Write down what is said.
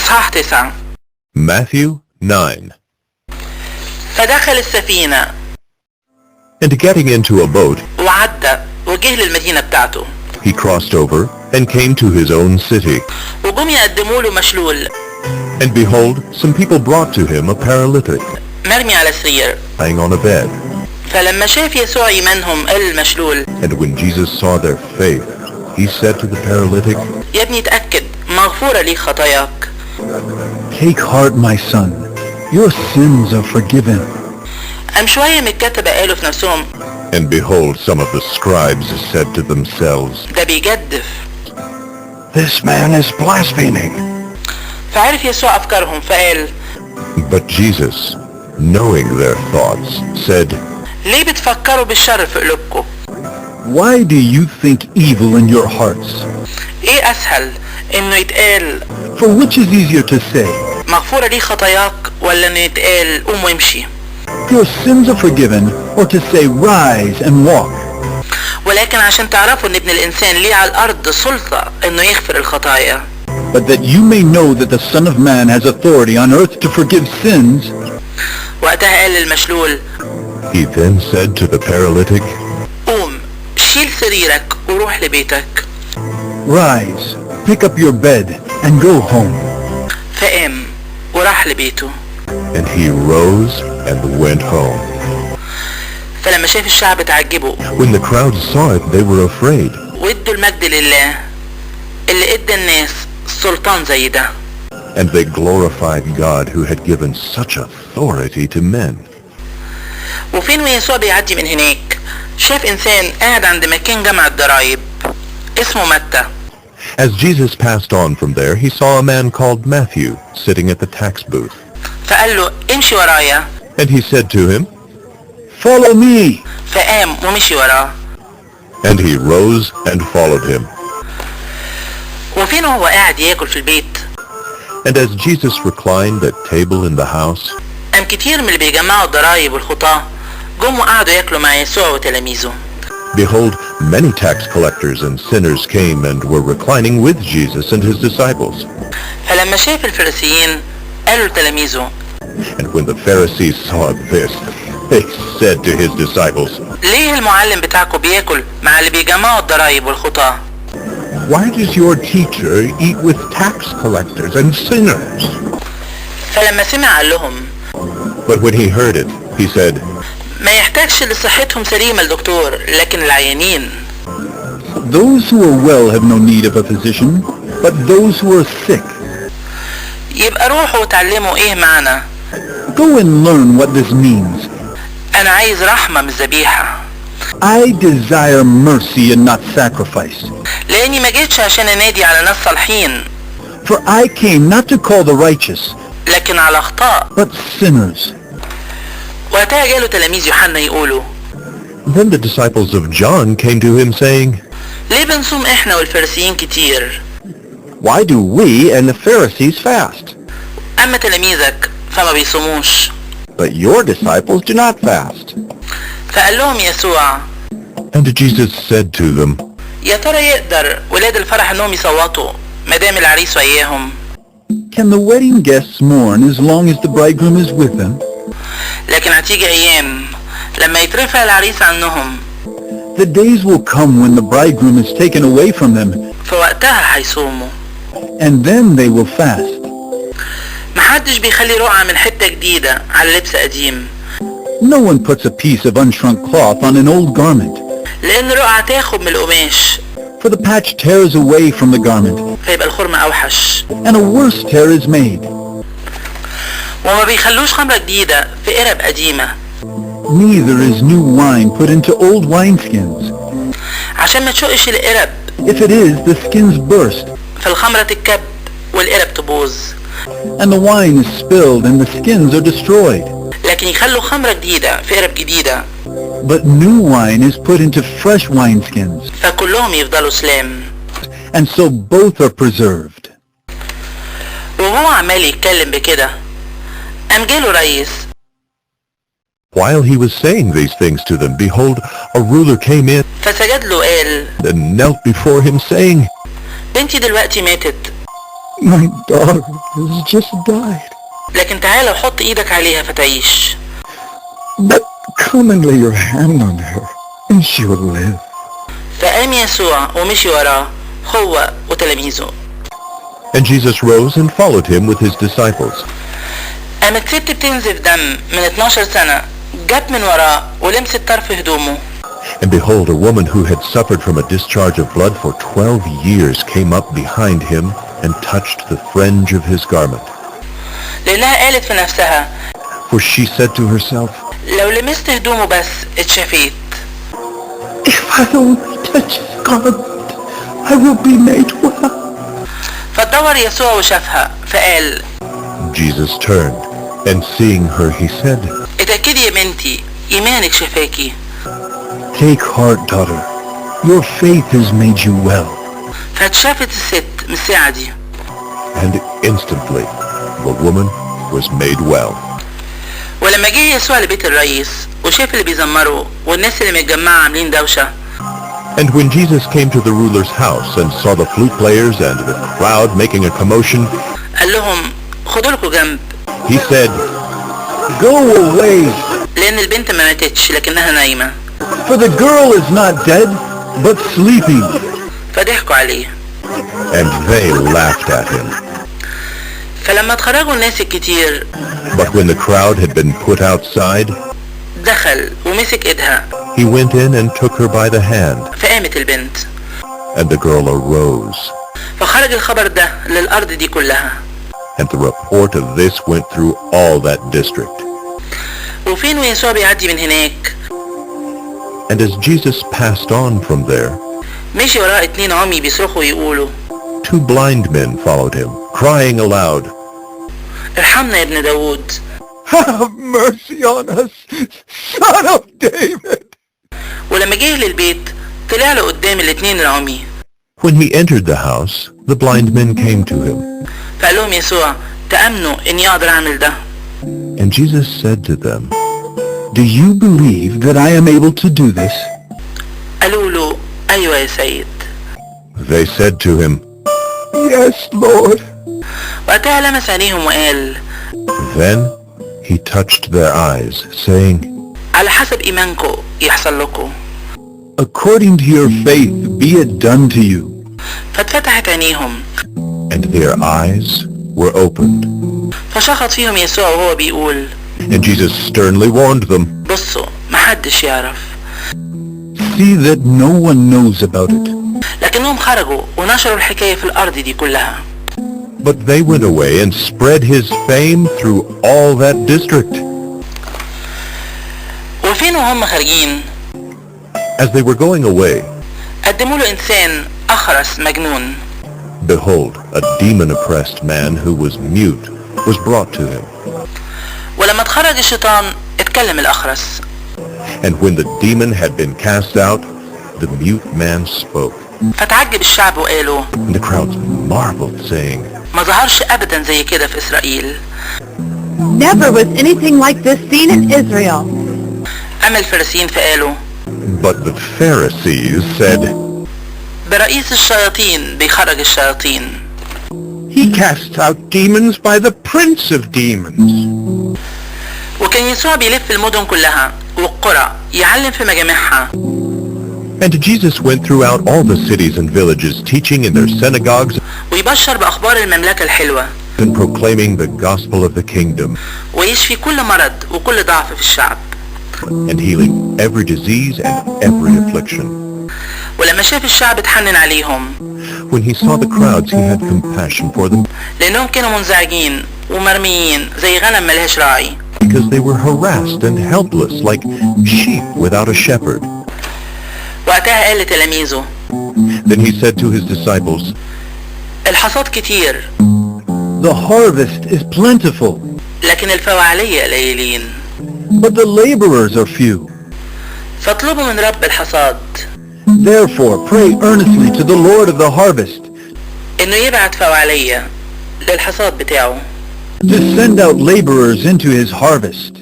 إصحاح 9. Matthew 9. فدخل السفينة And getting into a boat, وعدى وجه للمدينة بتاعته، he crossed over and came to his own city. وجم يقدموا له مشلول And behold, some people brought to him a paralytic, مرمي على سرير. lying on a bed. فلما شاف يسوع إيمانهم قال المشلول: And when Jesus saw their faith, he said to the paralytic, يا ابني اتأكد مغفورة ليك خطاياك. Take heart, my son. Your sins are forgiven. قام شوية من الكتبة قالوا في نفسهم: And behold, some of the scribes said to themselves, ده بيجدف. This man is blaspheming. فعرف يسوع أفكارهم فقال: But Jesus, knowing their thoughts, said, ليه بتفكروا بالشر في قلوبكم؟ Why do you think evil in your hearts? ايه أسهل إنه يتقال For which is easier to say, مغفورة ليك خطاياك، ولا إنه يتقال قوم وامشي؟ Your sins are forgiven, or to say, Rise and walk? ولكن عشان تعرفوا إن ابن الإنسان ليه على الأرض سلطة إنه يغفر الخطايا. But that you may know that the Son of Man has authority on earth to forgive sins. وقتها قال للمشلول: He then said to the paralytic, قوم شيل سريرك وروح لبيتك. Rise, pick up your bed, and go home. فقام وراح لبيته. and he rose and went home. فلما شاف الشعب تعجبوا When the crowd saw it, they were afraid, وادوا المجد لله اللي ادى الناس سلطان زي ده. and they glorified God who had given such authority to men. وفين ويسوع بيعدي من هناك شاف انسان قاعد عند مكان جمع الضرايب اسمه متى. As Jesus passed on from there, he saw a man called Matthew sitting at the tax booth. فقال له امشي ورايا. And he said to him, Follow me. فقام ومشي وراه. and he rose and followed him. وفين هو قاعد ياكل في البيت And as Jesus reclined at table in the house, قام كتير من اللي بيجمعوا الضرايب والخطاة جم وقعدوا ياكلوا مع يسوع وتلاميذه. behold, many tax collectors and sinners came and were reclining with Jesus and his disciples. فلما شاف الفريسيين قالوا لتلاميذه: And when the Pharisees saw this, they said to his disciples, ليه المعلم بتاعكم بياكل مع اللي بيجمعوا الضرايب والخطاة؟ Why does your teacher eat with tax collectors and sinners? فلما سمع قال لهم: But when he heard it, he said, ما يحتاجش اللي صحتهم سليمة الدكتور لكن العيانين. Those who are well have no need of a physician, but those who are sick. يبقى روحوا وتعلموا ايه معنى. Go and learn what this means. انا عايز رحمة مش ذبيحة. I desire mercy and not sacrifice. لاني ما جيتش عشان انادي على ناس صالحين. For I came not to call the righteous, لكن على اخطاء. but sinners. وقتها جاله تلاميذ يوحنا يقولوا: Then the disciples of John came to him saying, ليه بنصوم احنا والفريسيين كتير؟ Why do we and the Pharisees fast, اما تلاميذك فما بيصوموش؟ but your disciples do not fast? فقال لهم يسوع: And Jesus said to them, يا ترى يقدر ولاد الفرح انهم يصوتوا مادام العريس وياهم؟ Can the wedding guests mourn as long as the bridegroom is with them? لكن هتيجي ايام لما يترفع العريس عنهم. The days will come when the bridegroom is taken away from them, فوقتها هيصوموا. and then they will fast. محدش بيخلي رقعة من حتة جديدة على لبس قديم. No one puts a piece of unshrunk cloth on an old garment, لأن الرقعة تاخد من القماش for the patch tears away from the garment, فيبقى الخرم أوحش. and a worse tear is made. وما بيخلوش خمرة جديدة في قرب قديمة. Neither is new wine put into old wineskins. عشان ما تشقش القرب. If it is, the skins burst, فالخمرة تتكب والقرب تبوظ. and the wine is spilled and the skins are destroyed. لكن يخلوا خمرة جديدة في قرب جديدة. But new wine is put into fresh wineskins, فكلهم يفضلوا سلام. and so both are preserved. وهو عمال يتكلم بكده قام جاله رئيس. While he was saying these things to them, behold, a ruler came in فسجد له قال: and knelt before him, saying, بنتي دلوقتي ماتت My daughter has just died. لكن تعالى وحط ايدك عليها فتعيش. But come and lay your hand on her, and she will live. فقام يسوع ومشي وراه هو وتلاميذه. And Jesus rose and followed him with his disciples. قامت ست بتنزف دم من 12 سنة جت من وراه ولمست طرف هدومه. And behold, a woman who had suffered from a discharge of blood for 12 years came up behind him and touched the fringe of his garment. لأنها قالت في نفسها For she said to herself, لو لمست هدومه بس اتشفيت. If I only touch his garment, I will be made well. فدور يسوع وشافها فقال Jesus turned, and seeing her he said, اتأكدي يا بنتي إيمانك شفاكي. Take heart, daughter. Your faith has made you well. فاتشافت الست من الساعة دي. and instantly the woman was made well. ولما جه يسوع لبيت الرئيس وشاف اللي بيزمروا والناس اللي متجمعة عاملين دوشة. And when Jesus came to the ruler's house and saw the flute players and the crowd making a commotion, قال لهم خدوا لكم جنب. he said, Go away, لأن البنت ما ماتتش لكنها نايمة. for the girl is not dead, but sleeping. فضحكوا عليه. and they laughed at him. فلما اتخرجوا الناس الكتير But when the crowd had been put outside, دخل ومسك ايدها he went in and took her by the hand, فقامت البنت. and the girl arose. فخرج الخبر ده للأرض دي كلها. And the report of this went through all that district. وفين ويسوع بيعدي من هناك And as Jesus passed on from there, مشي وراه 2 عمي بيصرخوا ويقولوا 2 blind men followed him, crying aloud, ارحمنا يا ابن داود. Have mercy on us, son of David. ولما جه للبيت طلع له قدام ال2 العمي. When he entered the house, the blind men came to him. فقال لهم يسوع تأمنوا إني أقدر أعمل ده. And Jesus said to them, Do you believe that I am able to do this? قالوا له أيوة يا سيد. They said to him, Yes, Lord. وقتها لمس عينيهم وقال Then he touched their eyes, saying, على حسب إيمانكم يحصل لكم. According to your faith, be it done to you. فاتفتحت عينيهم. and their eyes were opened. فشخط فيهم يسوع وهو بيقول And Jesus sternly warned them, بصوا محدش يعرف. See that no one knows about it. لكنهم خرجوا ونشروا الحكاية في الأرض دي كلها. but they went away and spread his fame through all that district. وفين وهم خارجين As they were going away, قدموا له إنسان أخرس مجنون. behold, a demon-oppressed man who was mute was brought to him. ولما اتخرج الشيطان اتكلم الأخرس. And when the demon had been cast out, the mute man spoke. فتعجب الشعب وقالوا And the crowds marveled, saying, ما ظهرش أبدا زي كده في إسرائيل. Never was anything like this seen in Israel. أما الفريسيين فقالوا But the Pharisees said, برئيس الشياطين بيخرج الشياطين. He casts out demons by the prince of demons. وكان يسوع بيلف المدن كلها والقرى يعلم في مجامعها. And Jesus went throughout all the cities and villages, teaching in their synagogues ويبشر بأخبار المملكة الحلوة. and proclaiming the gospel of the kingdom, ويشفي كل مرض وكل ضعف في الشعب. and healing every disease and every affliction. ولما شاف الشعب اتحنن عليهم When he saw the crowds, he had compassion for them لأنهم كانوا منزعجين ومرميين زي غنم ملهاش راعي. because they were harassed and helpless like sheep without a shepherd. وقتها قال لتلاميذه Then he said to his disciples, الحصاد كتير The harvest is plentiful, لكن الفواعلية قليلين. but the laborers are few. فاطلبوا من رب الحصاد Therefore, pray earnestly to the Lord of the harvest إنه يبعت فواعلية للحصاد بتاعه. to send out laborers into his harvest.